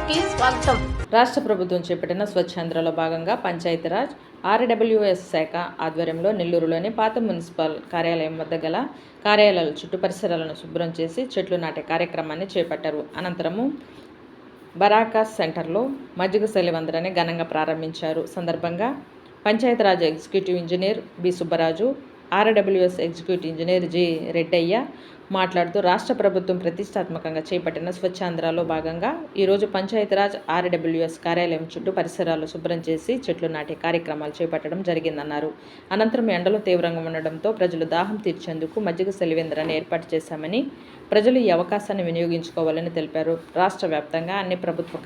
కి స్వాగతం. రాష్ట్ర ప్రభుత్వం చేపట్టిన స్వచ్ఛాంధ్రలో భాగంగా పంచాయతీరాజ్ ఆర్డబ్ల్యూఎస్ శాఖ ఆధ్వర్యంలో నెల్లూరులోని పాత మున్సిపల్ కార్యాలయం వద్ద గల కార్యాలయాల చుట్టూ పరిసరాలను శుభ్రం చేసి చెట్లు నాటే కార్యక్రమాన్ని చేపట్టారు. అనంతరము బరాకాస్ సెంటర్లో మజ్జిగ శైలివందరాన్ని ఘనంగా ప్రారంభించారు. సందర్భంగా Panchayati Raj executive engineer B Subbaraju, RWS executive engineer G Reddaiah మాట్లాడుతూ రాష్ట్ర ప్రభుత్వం ప్రతిష్టాత్మకంగా చేపట్టిన స్వచ్ఛాంధ్రలో భాగంగా ఈరోజు పంచాయతీరాజ్ ఆర్డబ్ల్యూఎస్ కార్యాలయం చుట్టూ పరిసరాలు శుభ్రం చేసి చెట్లు నాటే కార్యక్రమాలు చేపట్టడం జరిగిందన్నారు. అనంతరం ఎండలు తీవ్రంగా ఉండడంతో ప్రజలు దాహం తీర్చేందుకు మజ్జిగ శైలివేంద్రాన్ని ఏర్పాటు చేశామని, ప్రజలు ఈ అవకాశాన్ని వినియోగించుకోవాలని తెలిపారు. రాష్ట్ర వ్యాప్తంగా అన్ని ప్రభుత్వ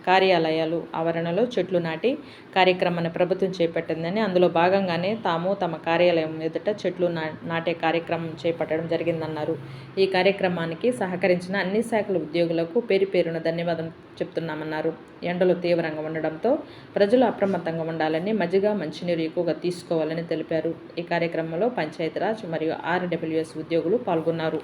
కార్యాలయాలు ఆవరణలో చెట్లు నాటి కార్యక్రమాన్ని ప్రభుత్వం చేపట్టిందని, అందులో భాగంగానే తాము తమ కార్యాలయం ఎదుట చెట్లు నాటే కార్యక్రమం చేపట్టడం జరిగిందన్నారు. ఈ కార్యక్రమానికి సహకరించిన అన్ని శాఖల ఉద్యోగులకు పేరు పేరున ధన్యవాదం చెప్తున్నామన్నారు. ఎండలు తీవ్రంగా ఉండడంతో ప్రజలు అప్రమత్తంగా ఉండాలని, మజ్జిగ మంచినీరు ఎక్కువగా తీసుకోవాలని తెలిపారు. ఈ కార్యక్రమంలో పంచాయతీరాజ్ మరియు ఆర్డబ్ల్యూఎస్ ఉద్యోగులు పాల్గొన్నారు.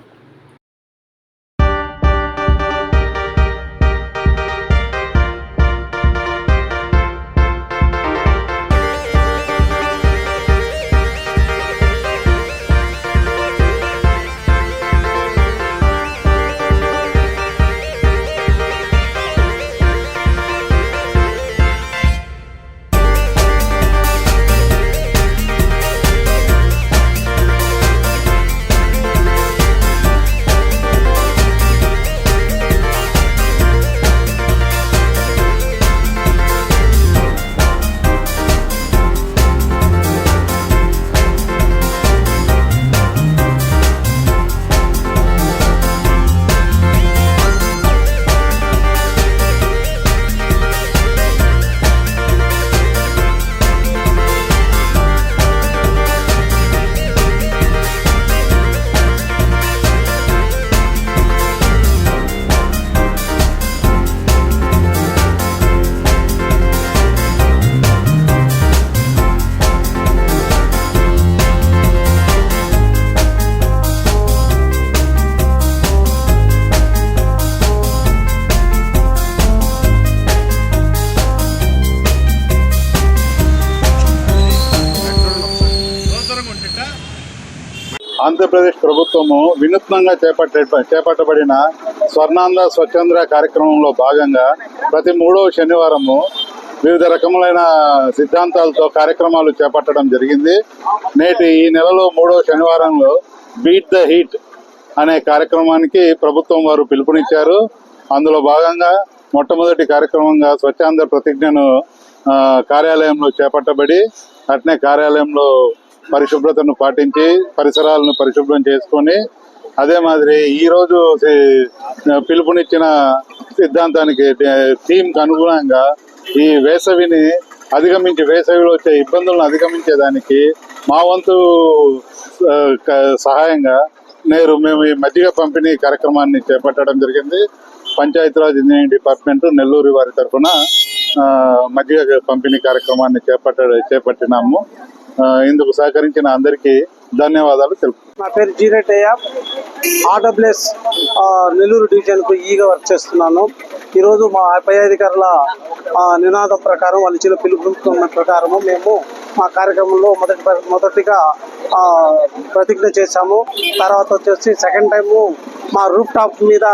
ఆంధ్రప్రదేశ్ ప్రభుత్వము వినూత్నంగా చేపట్టబడిన స్వర్ణాంధ్ర స్వచ్ఛాంధ్ర కార్యక్రమంలో భాగంగా ప్రతి 3వ శనివారము వివిధ రకములైన సిద్ధాంతాలతో కార్యక్రమాలు చేపట్టడం జరిగింది. నేటి ఈ నెలలో 3వ శనివారంలో బీట్ ద హీట్ అనే కార్యక్రమానికి ప్రభుత్వం వారు పిలుపునిచ్చారు. అందులో భాగంగా మొట్టమొదటి కార్యక్రమంగా స్వచ్ఛాంధ్ర ప్రతిజ్ఞను కార్యాలయంలో చేపట్టబడి, అట్నే కార్యాలయంలో పరిశుభ్రతను పాటించి పరిసరాలను పరిశుభ్రం చేసుకొని, అదే మాదిరి ఈరోజు పిలుపునిచ్చిన సిద్ధాంతానికి థీమ్కి అనుగుణంగా ఈ వేసవిని అధిగమించి, వేసవిలో వచ్చే ఇబ్బందులను అధిగమించేదానికి మా వంతు సహాయంగా మేము ఈ మజ్జిగ పంపిణీ కార్యక్రమాన్ని చేపట్టడం జరిగింది. పంచాయతీరాజ్ ఇంజనీరింగ్ డిపార్ట్మెంట్ నెల్లూరు వారి తరఫున మజ్జిగ పంపిణీ కార్యక్రమాన్ని చేపట్టినాము. ఇందుకు సహకరించిన అందరికీ ధన్యవాదాలు తెలుపు. నా పేరు జి రెడ్డయ్య, ఆర్డబ్ల్యూఎస్ నెల్లూరు డివిజన్కు ఈగా వర్క్ చేస్తున్నాను. ఈరోజు మా పై అధికారుల నినాదం ప్రకారం, వాళ్ళు ఇచ్చిన పిలుపు ప్రకారము మేము మా కార్యక్రమంలో మొదటిగా ప్రతిజ్ఞ చేశాము. తర్వాత వచ్చేసి సెకండ్ టైము మా రూఫ్ టాప్ మీద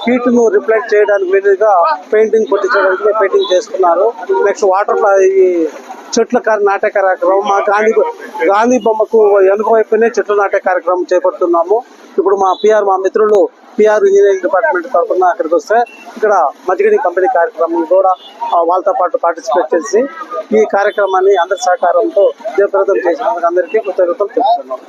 హీట్ను రిఫ్లెక్ట్ చేయడానికి వీలుగా పెయింటింగ్ కొట్టించడానికి పెయింటింగ్ చేస్తున్నారు. నెక్స్ట్ వాటర్ చెట్ల నాటే కార్యక్రమం, మా గాంధీ బొమ్మకు వెనుక వైపునే చెట్లు నాటే కార్యక్రమం చేపడుతున్నాము. ఇప్పుడు మా మిత్రులు పిఆర్ ఇంజనీరింగ్ డిపార్ట్మెంట్ తరఫున అక్కడికి వస్తే ఇక్కడ మజ్జిగ పంపిణీ కార్యక్రమం కూడా వాళ్ళతో పాటు పార్టిసిపేట్ చేసి ఈ కార్యక్రమాన్ని అందరి సహకారంతో జయప్రదం చేసినందుకు అందరికీ కృతజ్ఞతలు తెలుపుతున్నాం.